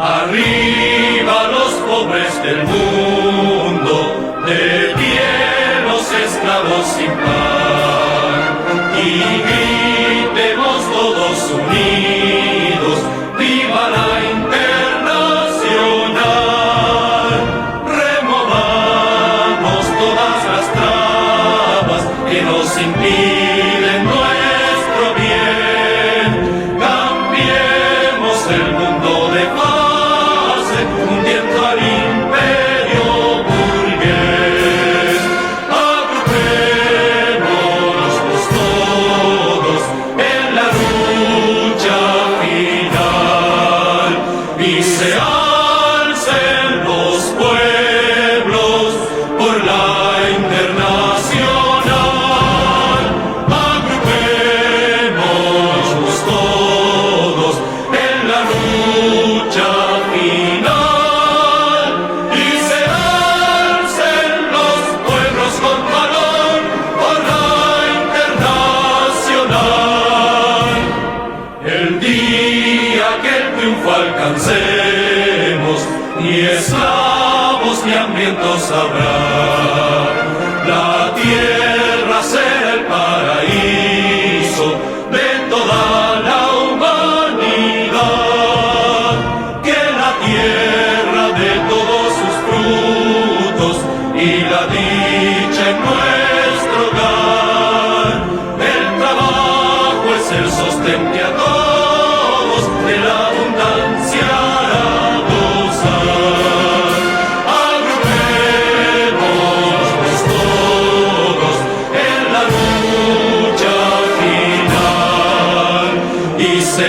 Arriba los pobres del mundo, de pie los esclavos sin pan, y gritemos todos unidos, ¡viva la Internacional! Removamos todas las trabas que nos impiden nuestro bien, cambiemos el mundo de paz, hundiendo al imperio burgués. Agrupémonos todos en la lucha final y se alcen los pueblos por la Internacional. Agrupémonos todos en la lucha final y se alcen los pueblos con valor por la Internacional. El día que el triunfo alcancemos, ni esclavos ni hambrientos habrá. La tierra será el paraíso de toda la humanidad. Que la tierra dé todos sus frutos y la dicha en nuestro hogar. El trabajo es el sostén que a todos de la abundancia hará gozar. Agrupémonos todos en la lucha final y se